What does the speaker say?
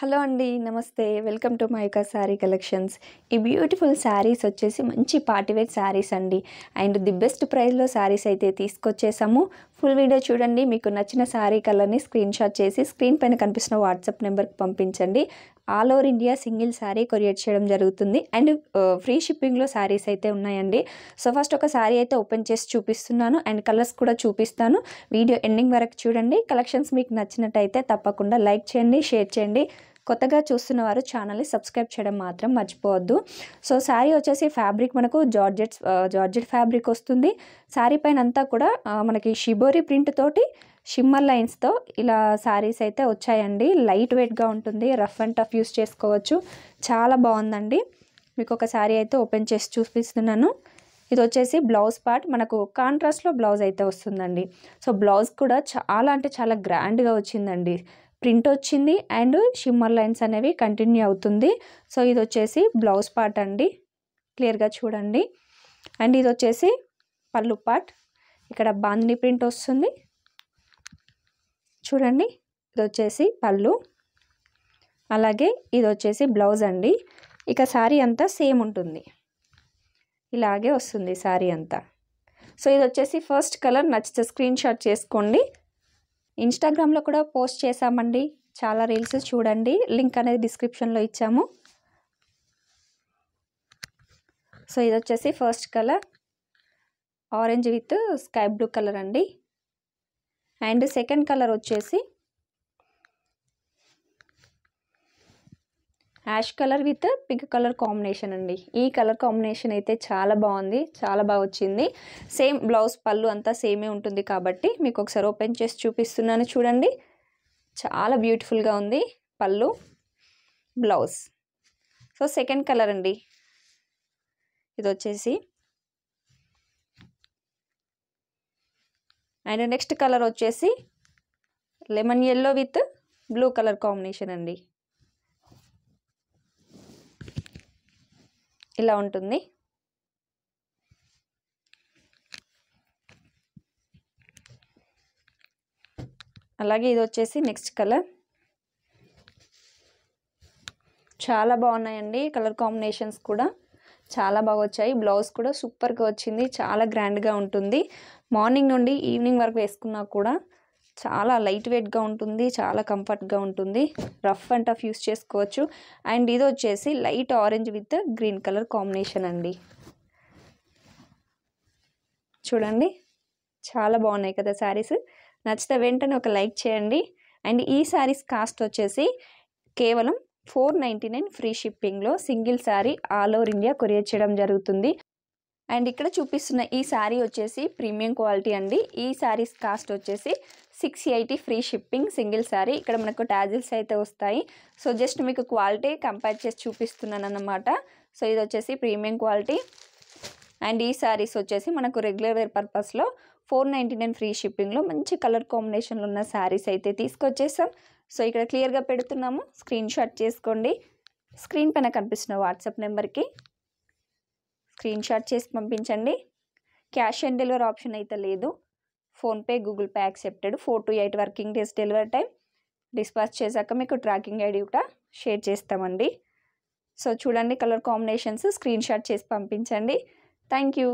Hello అండి. నమస్తే. Welcome to mica sari collections. ఈ బ్యూటిఫుల్ శారీస్ వచ్చేసి మంచి పార్టీ వేర్ శారీస్ అండి. అండ్ ది బెస్ట్ ప్రైస్‌లో శారీస్ అయితే తీసుకొచ్చేసాము. ఫుల్ వీడియో చూడండి. మీకు నచ్చిన శారీ కలర్‌ని స్క్రీన్‌షాట్ చేసి స్క్రీన్ పైన కనిపిస్తున్న వాట్సాప్ నెంబర్‌కి పంపించండి. All over India single sari courier చేయడం జరుగుతుంది. అండ్ ఫ్రీ షిప్పింగ్‌లో శారీస్ అయితే ఉన్నాయండి. సో ఫస్ట్ ఒక శారీ అయితే ఓపెన్ చేసి చూపిస్తున్నాను. అండ్ కలర్స్ కూడా చూపిస్తాను. వీడియో ఎండింగ్ వరకు చూడండి. కలెక్షన్స్ మీకు నచ్చినట్టయితే తప్పకుండా లైక్ చేయండి, షేర్ చేయండి. కొత్తగా చూస్తున్న వారు ఛానల్ని సబ్స్క్రైబ్ చేయడం మాత్రం మర్చిపోవద్దు. సో శారీ వచ్చేసి ఫ్యాబ్రిక్ మనకు జార్జెట్ ఫ్యాబ్రిక్ వస్తుంది. శారీ పైన అంతా కూడా మనకి షిబోరి ప్రింట్ తోటి షిమ్మర్ లైన్స్తో ఇలా శారీస్ అయితే వచ్చాయండి. లైట్ వెయిట్గా ఉంటుంది. రఫ్ అండ్ టఫ్ యూస్ చేసుకోవచ్చు. చాలా బాగుందండి. మీకు ఒక శారీ అయితే ఓపెన్ చేసి చూపిస్తున్నాను. ఇది వచ్చేసి బ్లౌజ్ పార్ట్. మనకు కాంట్రాస్ట్లో బ్లౌజ్ అయితే వస్తుందండి. సో బ్లౌజ్ కూడా చాలా అంటే చాలా గ్రాండ్గా వచ్చిందండి. ప్రింట్ వచ్చింది అండ్ షిమ్మర్ లైన్స్ అనేవి కంటిన్యూ అవుతుంది. సో ఇది వచ్చేసి బ్లౌజ్ పార్ట్ అండి. క్లియర్గా చూడండి. అండ్ ఇది వచ్చేసి పళ్ళు పార్ట్. ఇక్కడ బాందిని ప్రింట్ వస్తుంది. చూడండి, ఇది వచ్చేసి పళ్ళు. అలాగే ఇది వచ్చేసి బ్లౌజ్ అండి. ఇక శారీ అంతా సేమ్ ఉంటుంది. ఇలాగే వస్తుంది శారీ అంతా. సో ఇది వచ్చేసి ఫస్ట్ కలర్. నచ్చితే స్క్రీన్‌షాట్ చేసుకోండి. ఇన్స్టాగ్రామ్లో కూడా పోస్ట్ చేశామండి. చాలా రీల్స్ చూడండి. లింక్ అనేది డిస్క్రిప్షన్లో ఇచ్చాము. సో ఇది వచ్చేసి first colour orange with sky blue colour అండి. అండ్ సెకండ్ కలర్ వచ్చేసి ash colour with pink colour combination అండి. ఈ కలర్ కాంబినేషన్ అయితే చాలా బాగుంది. చాలా బాగా వచ్చింది. సేమ్ బ్లౌజ్ పళ్ళు అంతా సేమే ఉంటుంది కాబట్టి మీకు ఒకసారి ఓపెన్ చేసి చూపిస్తున్నాను చూడండి. చాలా బ్యూటిఫుల్గా ఉంది పళ్ళు, బ్లౌజ్. సో సెకండ్ కలర్ అండి. ఇది వచ్చేసి అండ్ నెక్స్ట్ కలర్ వచ్చేసి lemon yellow with blue colour combination అండి. ఇలా ఉంటుంది. అలాగే ఇది వచ్చేసి నెక్స్ట్ కలర్. చాలా బాగున్నాయండి కలర్ కాంబినేషన్స్ కూడా చాలా బాగా వచ్చాయి. బ్లౌజ్ కూడా సూపర్గా వచ్చింది. చాలా గ్రాండ్గా ఉంటుంది. మార్నింగ్ నుండి ఈవినింగ్ వరకు వేసుకున్నా కూడా చాలా లైట్ వెయిట్గా ఉంటుంది. చాలా కంఫర్ట్గా ఉంటుంది. రఫ్ అండ్ టఫ్ యూస్ చేసుకోవచ్చు. అండ్ ఇది వచ్చేసి light orange with green colour combination అండి. చూడండి, చాలా బాగున్నాయి కదా శారీస్. నచ్చితే వెంటనే ఒక లైక్ చేయండి. అండ్ ఈ శారీస్ కాస్ట్ వచ్చేసి కేవలం 499 ఫ్రీ షిప్పింగ్లో single sari all over India courier చేయడం జరుగుతుంది. అండ్ ఇక్కడ చూపిస్తున్న ఈ శారీ వచ్చేసి ప్రీమియం క్వాలిటీ అండి. ఈ శారీస్ కాస్ట్ వచ్చేసి 680 ఫ్రీ షిప్పింగ్ సింగిల్ శారీ. ఇక్కడ మనకు టాజిల్స్ అయితే వస్తాయి. సో జస్ట్ మీకు క్వాలిటీ కంపేర్ చేసి చూపిస్తున్నాను అన్నమాట. సో ఇది వచ్చేసి ప్రీమియం క్వాలిటీ. అండ్ ఈ శారీస్ వచ్చేసి మనకు రెగ్యులర్ వేర్ పర్పస్లో 499 ఫ్రీ షిప్పింగ్లో మంచి కలర్ కాంబినేషన్లో ఉన్న శారీస్ అయితే తీసుకొచ్చేసాం. సో ఇక్కడ క్లియర్గా పెడుతున్నాము. స్క్రీన్‌షాట్ చేసుకోండి. స్క్రీన్ పైన కనిపిస్తున్న వాట్సాప్ నెంబర్కి స్క్రీన్‌షాట్ చేసి పంపించండి. క్యాష్ ఆన్ డెలివరీ ఆప్షన్ అయితే లేదు. PhonePe, Google pay accepted. 4 to 8 working days delivery time. Dispatch చేశాక మీకు ట్రాకింగ్ ఐడి కూడా షేర్ చేస్తామండి. సో చూడండి కలర్ కాంబినేషన్స్ స్క్రీన్‌షాట్ చేసి పంపించండి. Thank you.